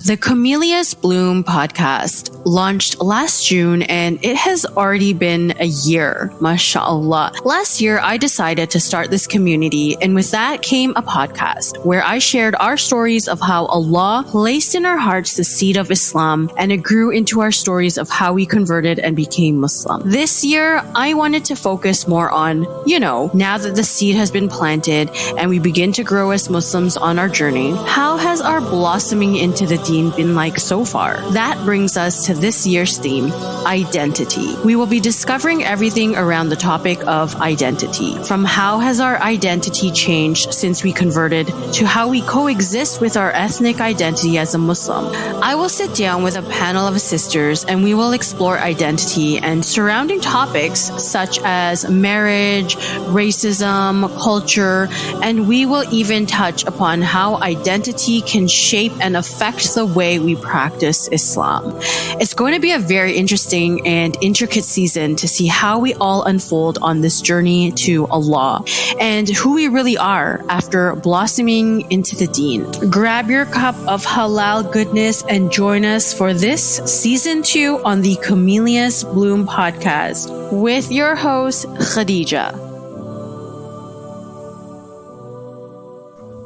The Camellia's Bloom podcast launched last June and it has already been a year, mashallah. Last year, I decided to start this community, and with that came a podcast where I shared our stories of how Allah placed in our hearts the seed of Islam, and it grew into our stories of how we converted and became Muslim. This year, I wanted to focus more on, now that the seed has been planted and we begin to grow as Muslims on our journey, how has our blossoming into the deen been like so far? That brings us to this year's theme, identity. We will be discovering everything around the topic of identity, from how has our identity changed since we converted to how we coexist with our ethnic identity as a Muslim. I will sit down with a panel of sisters and we will explore identity and surrounding topics such as marriage, racism, culture, and we will even touch upon how identity can shape and affect the way we practice Islam. It's going to be a very interesting and intricate season to see how we all unfold on this journey to Allah and who we really are after blossoming into the deen. Grab your cup of halal goodness and join us for this season 2 on the Camellia's Bloom podcast with your host, Khadija.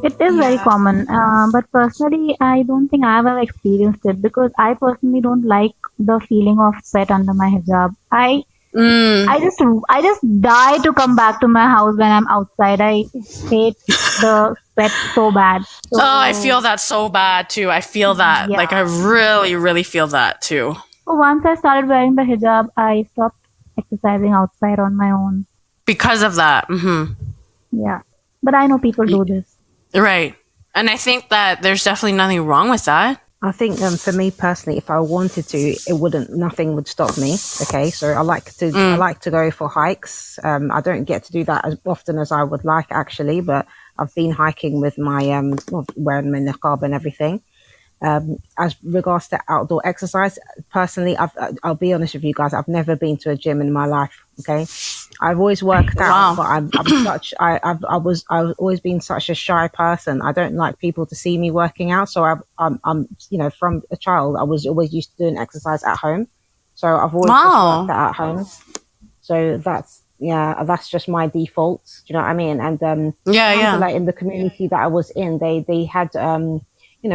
It is very common, but personally, I don't think I have ever experienced it because I personally don't like the feeling of sweat under my hijab. I just die to come back to my house when I'm outside. I hate the sweat so bad. So, I feel that so bad too. I feel that. Yeah. Like I really, really feel that too. So once I started wearing the hijab, I stopped exercising outside on my own. Because of that. Mm-hmm. Yeah. But I know people do this. Right. And I think that there's definitely nothing wrong with that. I think for me personally, if I wanted to, nothing would stop me. Okay. So I like to go for hikes. I don't get to do that as often as I would like actually, but I've been hiking with my, wearing my niqab and everything. As regards to outdoor exercise, personally, I'll be honest with you guys, I've never been to a gym in my life. Okay. I've always worked out, but I've always been such a shy person. I don't like people to see me working out. So I'm from a child, I was always used to doing exercise at home. So I've always just worked out at home. So that's just my default. Do you know what I mean? And like in the community that I was in, they had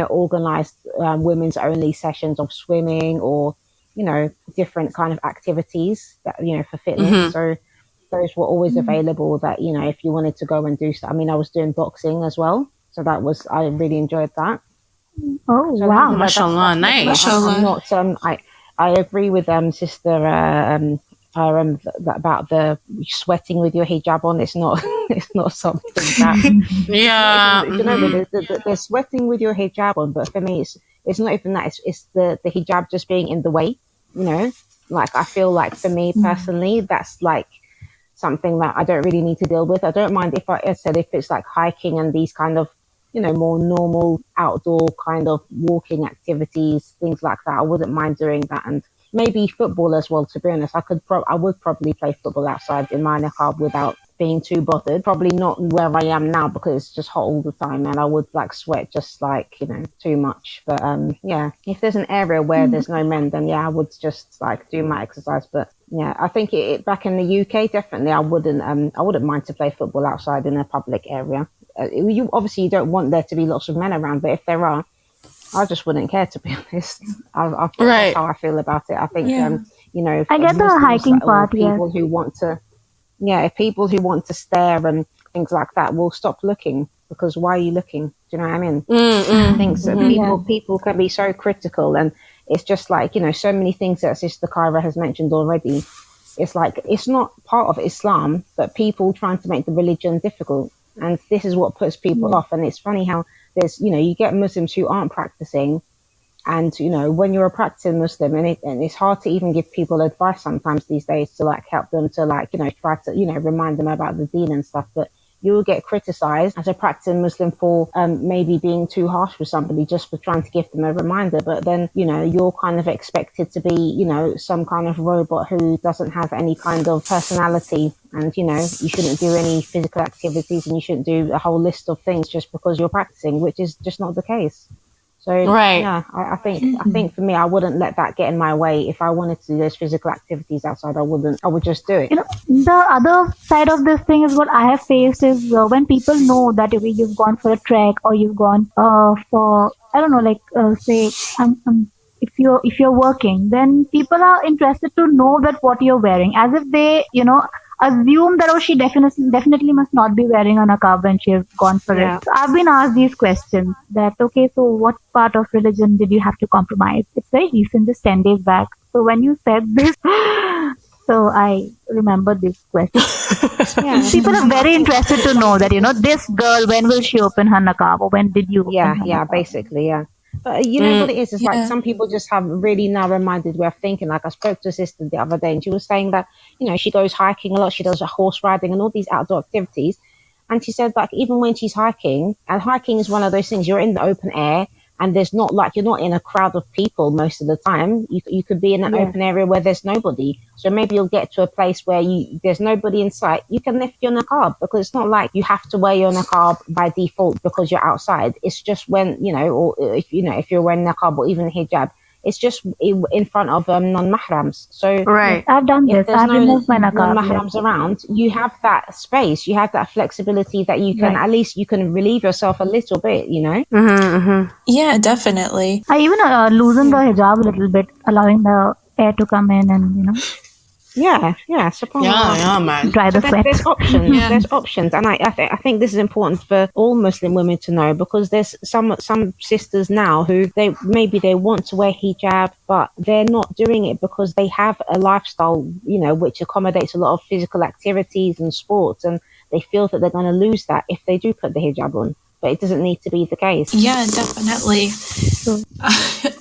organized women's only sessions of swimming or different kind of activities that for fitness. Mm-hmm. So those were always available that if you wanted to go and do stuff. I mean, I was doing boxing as well, so I really enjoyed that. Oh, so wow, mashallah, nice. I'm not I agree with sister about the sweating with your hijab on. It's not something that the sweating with your hijab on, but for me it's not even that, it's the hijab just being in the way, like I feel like for me personally that's like something that I don't really need to deal with. I don't mind if it's like hiking and these kind of more normal outdoor kind of walking activities, things like that. I wouldn't mind doing that. And maybe football as well, to be honest. I would probably play football outside in my niqab without being too bothered. Probably not where I am now because it's just hot all the time and I would like sweat just like, too much. But if there's an area where there's no men, then I would just like do my exercise. But I think back in the UK, definitely I wouldn't mind to play football outside in a public area. You obviously don't want there to be lots of men around, but if there are, I just wouldn't care, to be honest. That's how I feel about it. I think, I get the hiking part, people who want to, if people who want to stare and things like that will stop looking, because why are you looking? Do you know what I mean? I think people can be so critical, and it's just like, so many things that Sister Kyra has mentioned already. It's like, it's not part of Islam, but people trying to make the religion difficult. And this is what puts people off. And it's funny how there's, you get Muslims who aren't practicing, and, when you're a practicing Muslim, and it's hard to even give people advice sometimes these days to like help them to like, try to, remind them about the deen and stuff. But you'll get criticized as a practicing Muslim for maybe being too harsh with somebody just for trying to give them a reminder. But then, you're kind of expected to be, some kind of robot who doesn't have any kind of personality. And, you shouldn't do any physical activities and you shouldn't do a whole list of things just because you're practicing, which is just not the case. So Right. yeah, I think for me, I wouldn't let that get in my way. If I wanted to do those physical activities outside, I would just do it. You know, the other side of this thing is what I have faced is when people know that you've gone for a trek or you've gone for, I don't know, like say if you're working, then people are interested to know that what you're wearing, as if they assume that, oh, she definitely must not be wearing a niqab when she has gone for it. Yeah. So I've been asked these questions that, okay, so what part of religion did you have to compromise? It's very recent, just 10 days back. So when you said this, so I remember this question. Yeah. People are very interested to know that, this girl, when will she open her niqab, or when did you open Yeah, her yeah, niqab? basically, yeah. But you know what it is? It's like Yeah. some people just have really narrow-minded way of thinking. Like I spoke to a sister the other day, and she was saying that she goes hiking a lot, she does horse riding and all these outdoor activities, and she said like even when she's hiking, and hiking is one of those things you're in the open air, and there's not like you're not in a crowd of people most of the time. You could be in an Yeah. open area where there's nobody. So maybe you'll get to a place where there's nobody in sight. You can lift your niqab because it's not like you have to wear your niqab by default because you're outside. It's just when or if you're wearing niqab or even hijab, it's just in front of non-mahrams. So Right. I've done if this. there's I've no removed my niqab. non-mahrams around, you have that space, you have that flexibility that you can Right. at least you can relieve yourself a little bit. Yeah, definitely. I even loosened the hijab a little bit, allowing the air to come in and Yeah, subhanAllah. Yeah, man. dry the So sweat. there's options. There's options, and I think this is important for all Muslim women to know, because there's some sisters now who they want to wear hijab, but they're not doing it because they have a lifestyle, which accommodates a lot of physical activities and sports, and they feel that they're going to lose that if they do put the hijab on. But it doesn't need to be the case. Yeah, definitely.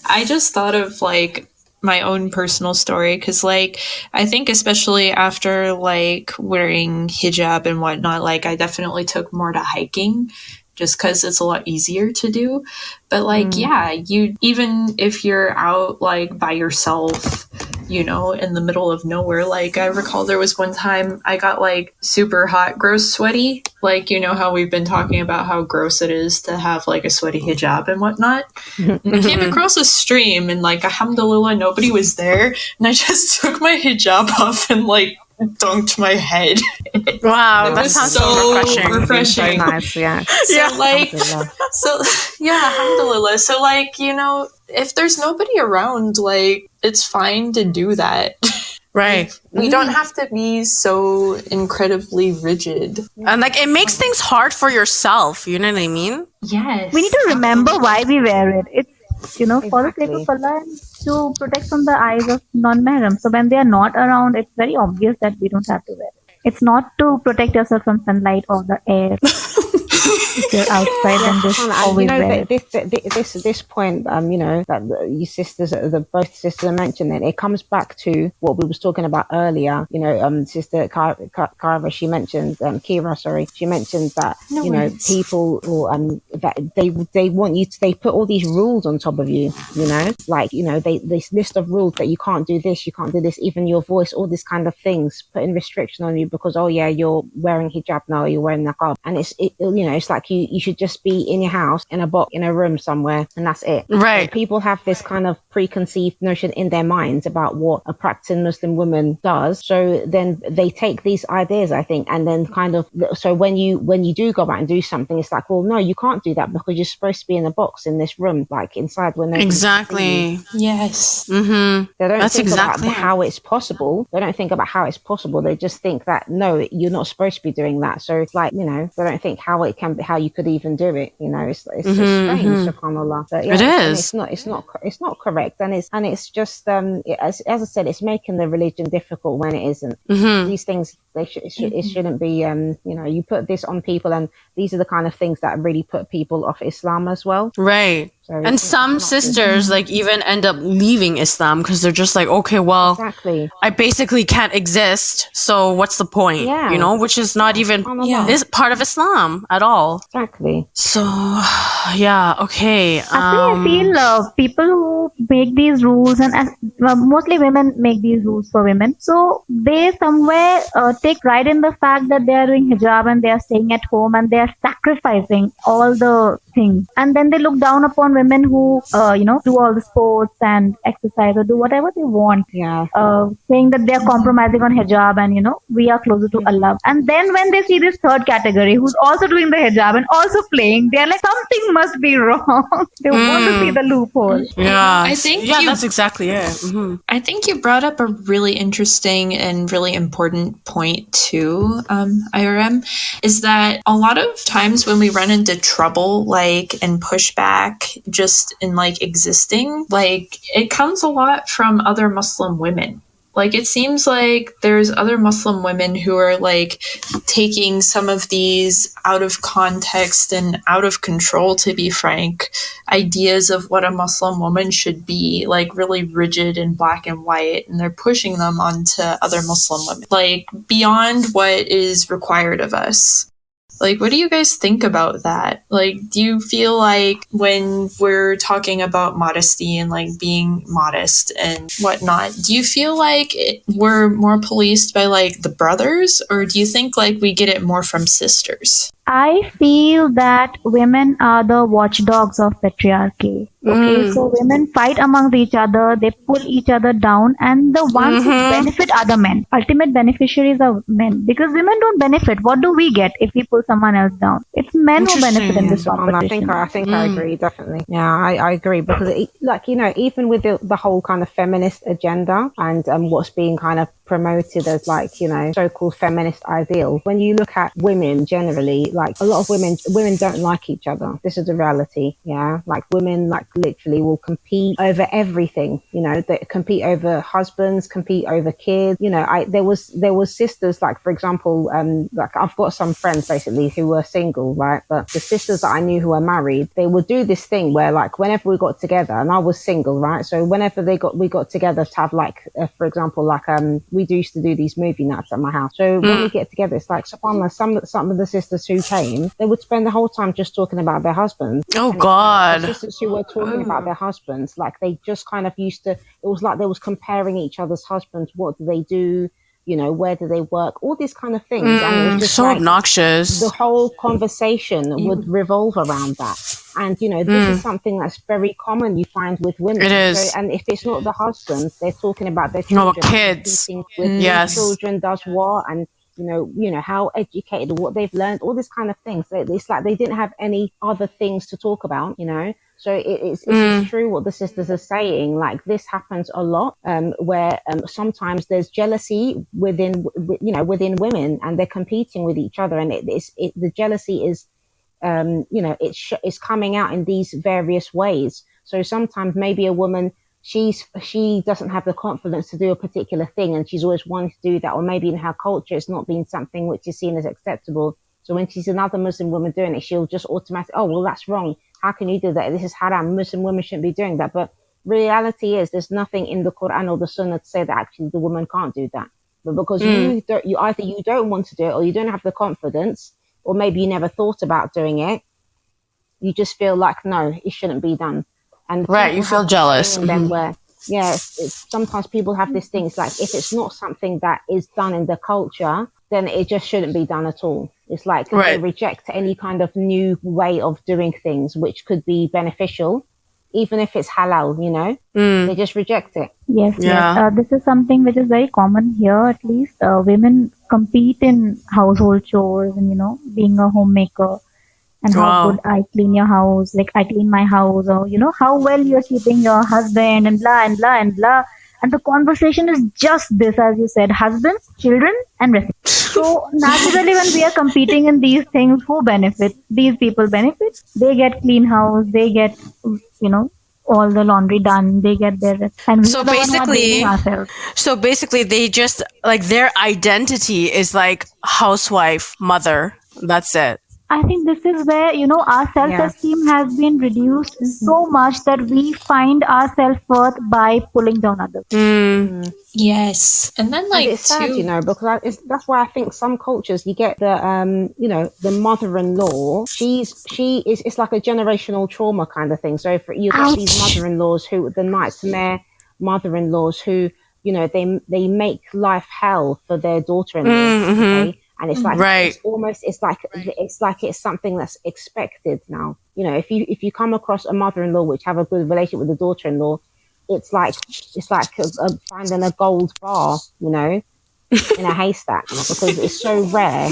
I just thought of like my own personal story because like I think especially after like wearing hijab and whatnot, like I definitely took more to hiking just because it's a lot easier to do. But like you even if you're out like by yourself, in the middle of nowhere, like I recall there was one time I got like super hot, gross, sweaty, like how we've been talking about how gross it is to have like a sweaty hijab and whatnot. And I came across a stream and like alhamdulillah nobody was there, and I just took my hijab off and like dunked my head. Wow, It that was sounds so so refreshing. So nice, yeah. So like Alhamdulillah. so yeah, alhamdulillah. So like, if there's nobody around, like it's fine to do that. Right. We don't have to be so incredibly rigid. And like it makes things hard for yourself, you know what I mean? Yes. We need to remember why we wear it. It's for the sake Exactly. of Allah and to protect from the eyes of non-mahram. So when they are not around, it's very obvious that we don't have to wear it. It's not to protect yourself from sunlight or the air. If you're outside, then just always wear it. This point, that you sisters, both sisters mentioned it. It comes back to what we was talking about earlier. Sister Kira, she mentioned Kira, sorry, she mentioned that people or that they want you to, they put all these rules on top of you. They this list of rules that you can't do this, you can't do this, even your voice, all this kind of things, putting restriction on you because you're wearing hijab now, or you're wearing niqab, and it's like you should just be in your house, in a box, in a room somewhere, and that's it. Right. So people have this kind of preconceived notion in their minds about what a practicing Muslim woman does. So then they take these ideas, I think, and then kind of, so when you do go out and do something, it's like, well, no, you can't do that because you're supposed to be in a box in this room, like inside when they Exactly. Yes. Mm-hmm. They don't That's think exactly about how it's possible. They don't think about how it's possible. They just think that no, you're not supposed to be doing that. So it's like, they don't think how it can be, how you could even do it. It's just strange, subhanAllah. But It is. It's not correct, and it's just as I said, it's making the religion difficult when it isn't. These things it shouldn't be. You put this on people, and these are the kind of things that really put people off Islam as well. Right. So And some sisters like even end up leaving Islam because they're just like, okay, well, exactly. I basically can't exist, so what's the point? Yeah. Which is not even SubhanAllah. is part of Islam at all. Exactly. So, yeah, okay. Actually, I feel people who make these rules, and mostly women make these rules for women, so they somewhere take pride in the fact that they are doing hijab and they are staying at home and they are sacrificing all the things, and then they look down upon women who, do all the sports and exercise or do whatever they want, Yeah. saying that they are compromising on hijab and we are closer to Allah. And then when they see this third category who's also doing the hijab and also playing, they're like, something must be wrong. They want to see the loophole. Yeah. I think that's exactly it. Mm-hmm. I think you brought up a really interesting and really important point too, IRM, is that a lot of times when we run into trouble, like, and pushback just in like existing, like, it comes a lot from other Muslim women. Like, it seems like there's other Muslim women who are like taking some of these out of context and out of control, to be frank, ideas of what a Muslim woman should be, like really rigid and black and white, and they're pushing them onto other Muslim women, like beyond what is required of us. Like, what do you guys think about that? Like, do you feel like when we're talking about modesty and like being modest and whatnot, do you feel like we're more policed by like the brothers, or do you think like we get it more from sisters? I feel that women are the watchdogs of patriarchy. Okay, so women fight amongst each other, they pull each other down, and the ones who benefit are the men. Ultimate beneficiaries are men, because women don't benefit. What do we get if we pull someone else down? It's men who benefit in this competition. I think I agree, definitely. Yeah, I agree, because even with the whole kind of feminist agenda and what's being kind of promoted as like, so-called feminist ideals, when you look at women generally, like a lot of women don't like each other. This is the reality. Yeah, like women like literally will compete over everything. They compete over husbands, compete over kids. There was sisters, like, for example, like I've got some friends basically who were single, right? But the sisters that I knew who were married, they would do this thing where, like, whenever we got together, and I was single, right? So whenever we got together to have, like, for example, like we used to do these movie nights at my house. So when we get together, it's like, subhanAllah, some of the sisters who came, they would spend the whole time just talking about their husbands. Oh, God. The sisters who were talking about their husbands, like, they just kind of used to, it was like they was comparing each other's husbands. What do they do? Where do they work? All these kind of things. And it was just so like, obnoxious. The whole conversation would revolve around that. And, this is something that's very common you find with women. It is. So, and if it's not the husbands, they're talking about their children. Kids. With children does what, and, how educated, what they've learned, all this kind of things. It's like they didn't have any other things to talk about, So it's true what the sisters are saying. Like, this happens a lot, where sometimes there's jealousy within women, and they're competing with each other, and the jealousy is, it's coming out in these various ways. So sometimes maybe a woman, she doesn't have the confidence to do a particular thing, and she's always wanted to do that, or maybe in her culture it's not been something which is seen as acceptable. So when she's another Muslim woman doing it, she'll just automatically, oh, well, that's wrong. How can you do that? This is haram. Muslim women shouldn't be doing that. But reality is, there's nothing in the Quran or the Sunnah to say that actually the woman can't do that. But because you either you don't want to do it, or you don't have the confidence, or maybe you never thought about doing it, you just feel like, no, it shouldn't be done. And right, you feel jealous. Then where, sometimes people have this thing. It's like, if it's not something that is done in the culture, then it just shouldn't be done at all. It's like they reject any kind of new way of doing things which could be beneficial, even if it's halal, they just reject it. Yes. This is something which is very common here, at least. Women compete in household chores and, being a homemaker, and how good I clean your house, like I clean my house, or, how well you're keeping your husband, and blah, and blah, and blah. And the conversation is just this, as you said, husbands, children, and recipients. So naturally, when we are competing in these things, who benefits? These people benefit. They get clean house. They get, all the laundry done. They get their. And we so basically, they just, like, their identity is like housewife, mother. That's it. I think this is where, our self-esteem has been reduced so much that we find our self-worth by pulling down others. Yes. And then, like, and it's sad, because that's why I think some cultures, you get the, the mother-in-law, it's like a generational trauma kind of thing. So you get these mother-in-laws who, the nightmare mother-in-laws who, they make life hell for their daughter-in-law, okay? And it's like, Right. it's almost, it's like it's something that's expected now. You know, if you come across a mother-in-law which have a good relationship with the daughter-in-law, it's like finding a gold bar, you know, in a haystack, because it's so rare.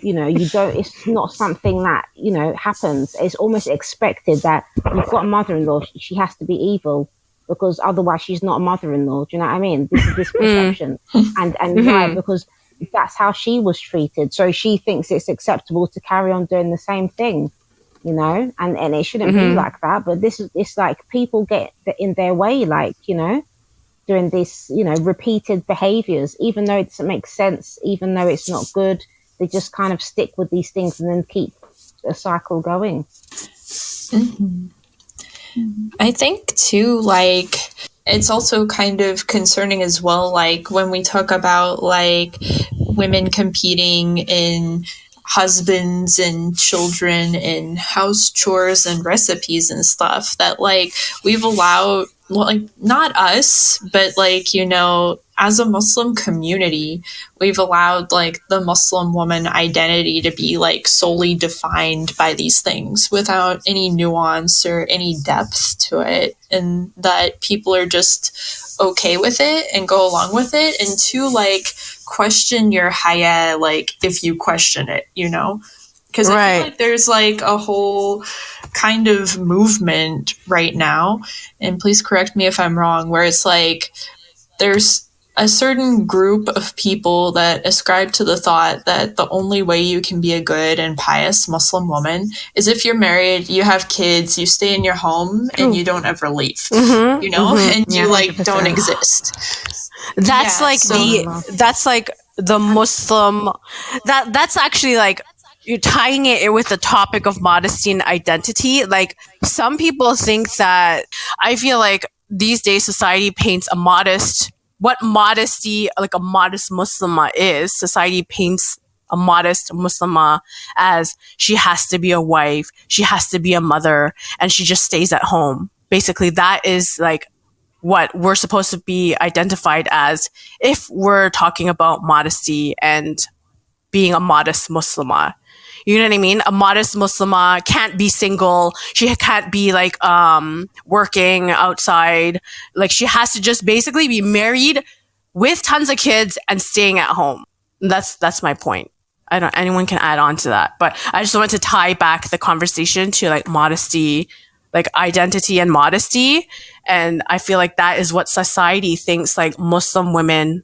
You know, it's not something that, you know, happens. It's almost expected that you've got a mother-in-law, she has to be evil, because otherwise she's not a mother-in-law. Do you know what I mean? This is this perception. And why? Because that's how she was treated. So she thinks it's acceptable to carry on doing the same thing, you know, and it shouldn't be like that. But it's like people get in their way, like, you know, doing this, you know, repeated behaviors, even though it doesn't make sense, even though it's not good. They just kind of stick with these things and then keep a cycle going. I think too, like, it's also kind of concerning as well, like when we talk about like women competing in husbands and children and house chores and recipes and stuff, that like we've allowed, well, like not us, but like, you know, as a Muslim community, we've allowed like the Muslim woman identity to be like solely defined by these things without any nuance or any depth to it, and that people are just okay with it and go along with it, and to like question your haya, like if you question it, you know, because I feel like there's like a whole kind of movement right now, and please correct me if I'm wrong, where it's like there's a certain group of people that ascribe to the thought that the only way you can be a good and pious Muslim woman is if you're married, you have kids, you stay in your home, and you don't ever leave, you know, and you like 100%. don't exist. That's that's like the Muslim, that's actually like, you're tying it with the topic of modesty and identity. Like, some people think that, I feel like these days society paints what modesty, like a modest Muslimah is. Society paints a modest Muslimah as she has to be a wife, she has to be a mother, and she just stays at home. Basically, that is like what we're supposed to be identified as if we're talking about modesty and being a modest Muslimah. You know what I mean? A modest Muslimah can't be single. She can't be like working outside. Like, she has to just basically be married with tons of kids and staying at home. That's my point. I don't, anyone can add on to that, but I just wanted to tie back the conversation to like modesty, like identity and modesty. And I feel like that is what society thinks like Muslim women,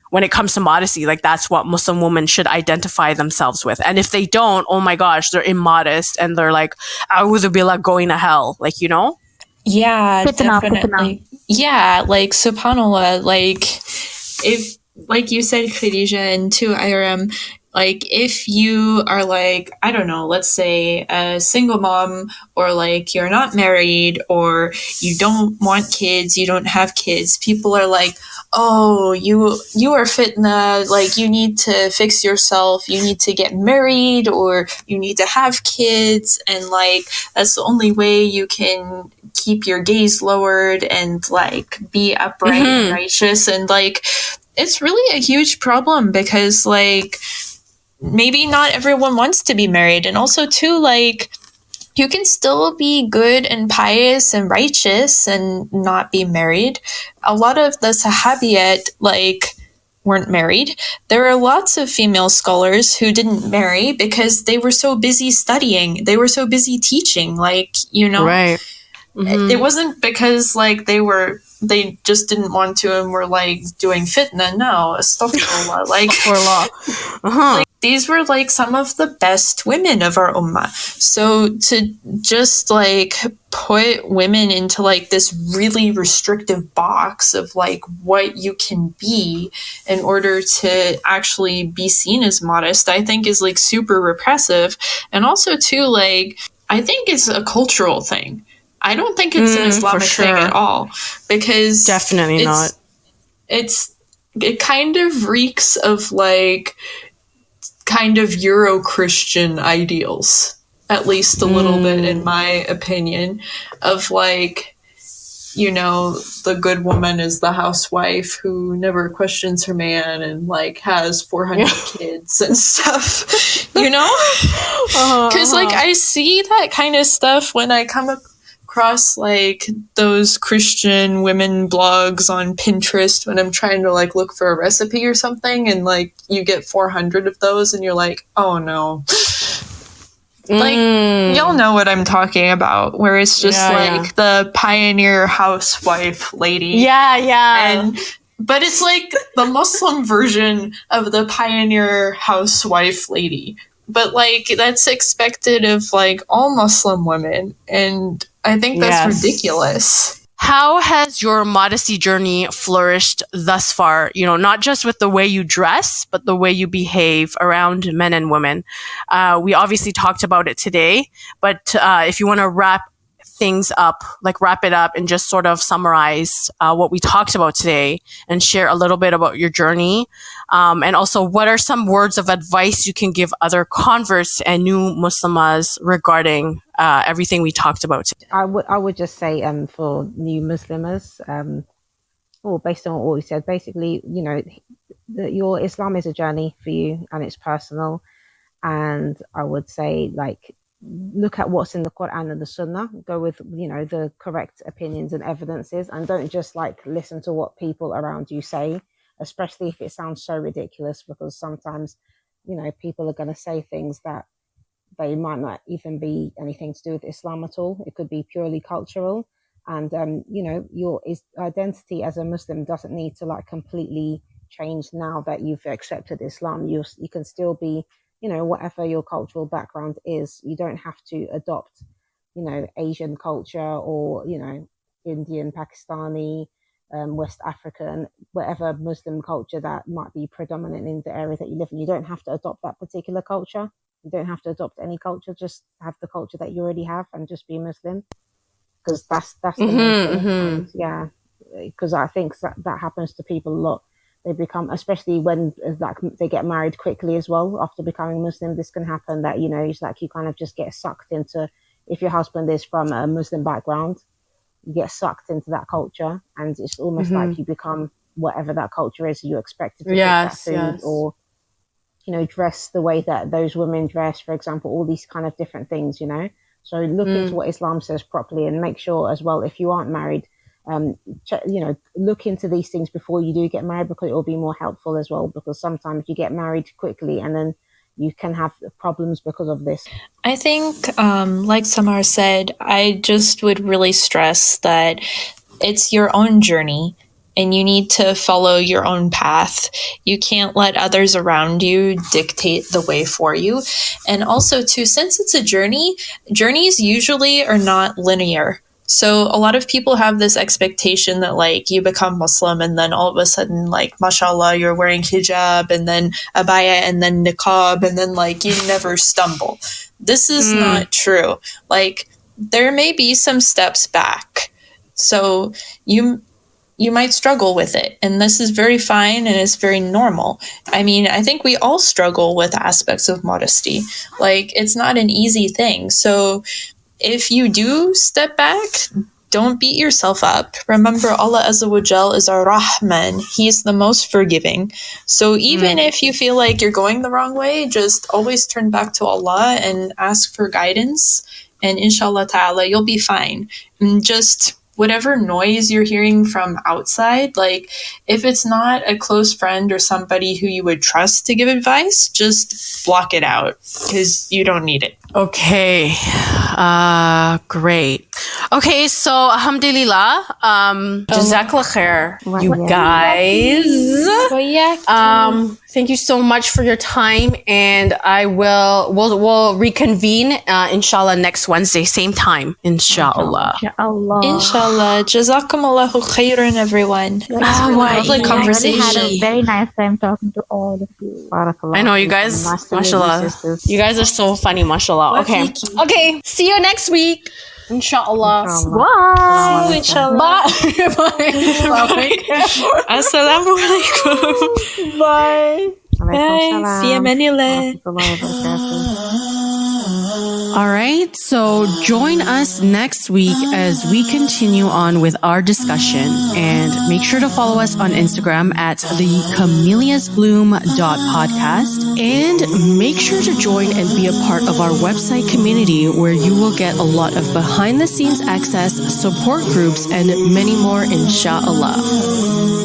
when it comes to modesty, like that's what Muslim women should identify themselves with. And if they don't, oh my gosh, they're immodest and they're like, a'udhu billah, going to hell. Like, you know? Yeah, Fitna. definitely. Yeah, like subhanallah, like if, like you said, Khadija, and to Iram, like if you are like, I don't know, let's say a single mom, or like you're not married, or you don't want kids, you don't have kids, people are like, oh, you are fitna, like you need to fix yourself, you need to get married, or you need to have kids, and like that's the only way you can keep your gaze lowered and like be upright and righteous. And like it's really a huge problem, because like maybe not everyone wants to be married, and also too, like you can still be good and pious and righteous and not be married. A lot of the Sahabiyat like weren't married. There are lots of female scholars who didn't marry because they were so busy studying, they were so busy teaching, like, you know, Right. It wasn't because like they just didn't want to and were like doing fitna. No, astaghfirullah. Like, like these were like some of the best women of our ummah. So to just like put women into like this really restrictive box of like what you can be in order to actually be seen as modest, I think is like super repressive. And also too, like, I think it's a cultural thing. I don't think it's an Islamic thing at all, because definitely not. It kind of reeks of like kind of Euro-Christian ideals, at least a little bit, in my opinion, of like, you know, the good woman is the housewife who never questions her man and like has 400 kids and stuff, you know? Because like I see that kind of stuff when I come across like those Christian women blogs on Pinterest when I'm trying to like look for a recipe or something, and like you get 400 of those and you're like, oh no. Like, y'all know what I'm talking about, where it's just the pioneer housewife lady. Yeah. But it's like the Muslim version of the pioneer housewife lady. But like, that's expected of like all Muslim women. And I think that's ridiculous. How has your modesty journey flourished thus far? You know, not just with the way you dress, but the way you behave around men and women. We obviously talked about it today, but if you want to wrap it up and just sort of summarize what we talked about today and share a little bit about your journey. And also, what are some words of advice you can give other converts and new Muslimas regarding everything we talked about today? I would just say for new Muslims, based on what we said, basically, you know, your Islam is a journey for you and it's personal. And I would say, like, look at what's in the Quran and the Sunnah, go with, you know, the correct opinions and evidences, and don't just like listen to what people around you say, especially if it sounds so ridiculous, because sometimes, you know, people are going to say things that they might not even be anything to do with Islam at all. It could be purely cultural. And, you know, your identity as a Muslim doesn't need to like completely change now that you've accepted Islam. You can still be, you know, whatever your cultural background is. You don't have to adopt, you know, Asian culture or, you know, Indian, Pakistani, West African, whatever Muslim culture that might be predominant in the area that you live in. You don't have to adopt that particular culture. You don't have to adopt any culture. Just have the culture that you already have and just be Muslim. Because that's the main thing. And, because I think that happens to people a lot. They become, especially when like they get married quickly as well after becoming Muslim, this can happen that, you know, it's like you kind of just get sucked into, if your husband is from a Muslim background, you get sucked into that culture, and it's almost like you become whatever that culture is. You expect to cook that food or, you know, dress the way that those women dress, for example, all these kind of different things, you know. So look into what Islam says properly, and make sure as well, if you aren't married, you know, look into these things before you do get married, because it will be more helpful as well, because sometimes you get married quickly and then you can have problems because of this. I think, like Samar said, I just would really stress that it's your own journey and you need to follow your own path. You can't let others around you dictate the way for you. And also, too, since it's a journey, journeys usually are not linear. So a lot of people have this expectation that like you become Muslim and then all of a sudden, like, mashallah, you're wearing hijab and then abaya and then niqab and then like you never stumble. This is not true. Like, there may be some steps back. So you might struggle with it. And this is very fine and it's very normal. I mean, I think we all struggle with aspects of modesty. Like, it's not an easy thing. So if you do step back, don't beat yourself up. Remember, Allah Azza wa Jal is our Rahman. He's the most forgiving. So even if you feel like you're going the wrong way, just always turn back to Allah and ask for guidance. And insha'Allah ta'ala, you'll be fine. And just whatever noise you're hearing from outside, like if it's not a close friend or somebody who you would trust to give advice, just block it out because you don't need it. Okay. Great. Okay, so alhamdulillah, jazakallah khair, you guys. Thank you so much for your time, and we'll reconvene inshallah next Wednesday, same time, inshallah. Inshallah. Jazakumullahu khairan, everyone. Lovely conversation. I had a very nice time talking to all of you. I know you guys, mashallah. You guys are so funny, mashallah. Okay. See you next week. Inshallah. Bye. Inshallah. Bye. Assalamu alaikum. Bye. Bye. Fi amanillah. All right, so join us next week as we continue on with our discussion, and make sure to follow us on Instagram at the camelliasbloom.podcast, and make sure to join and be a part of our website community where you will get a lot of behind the scenes access, support groups, and many more, insha'Allah.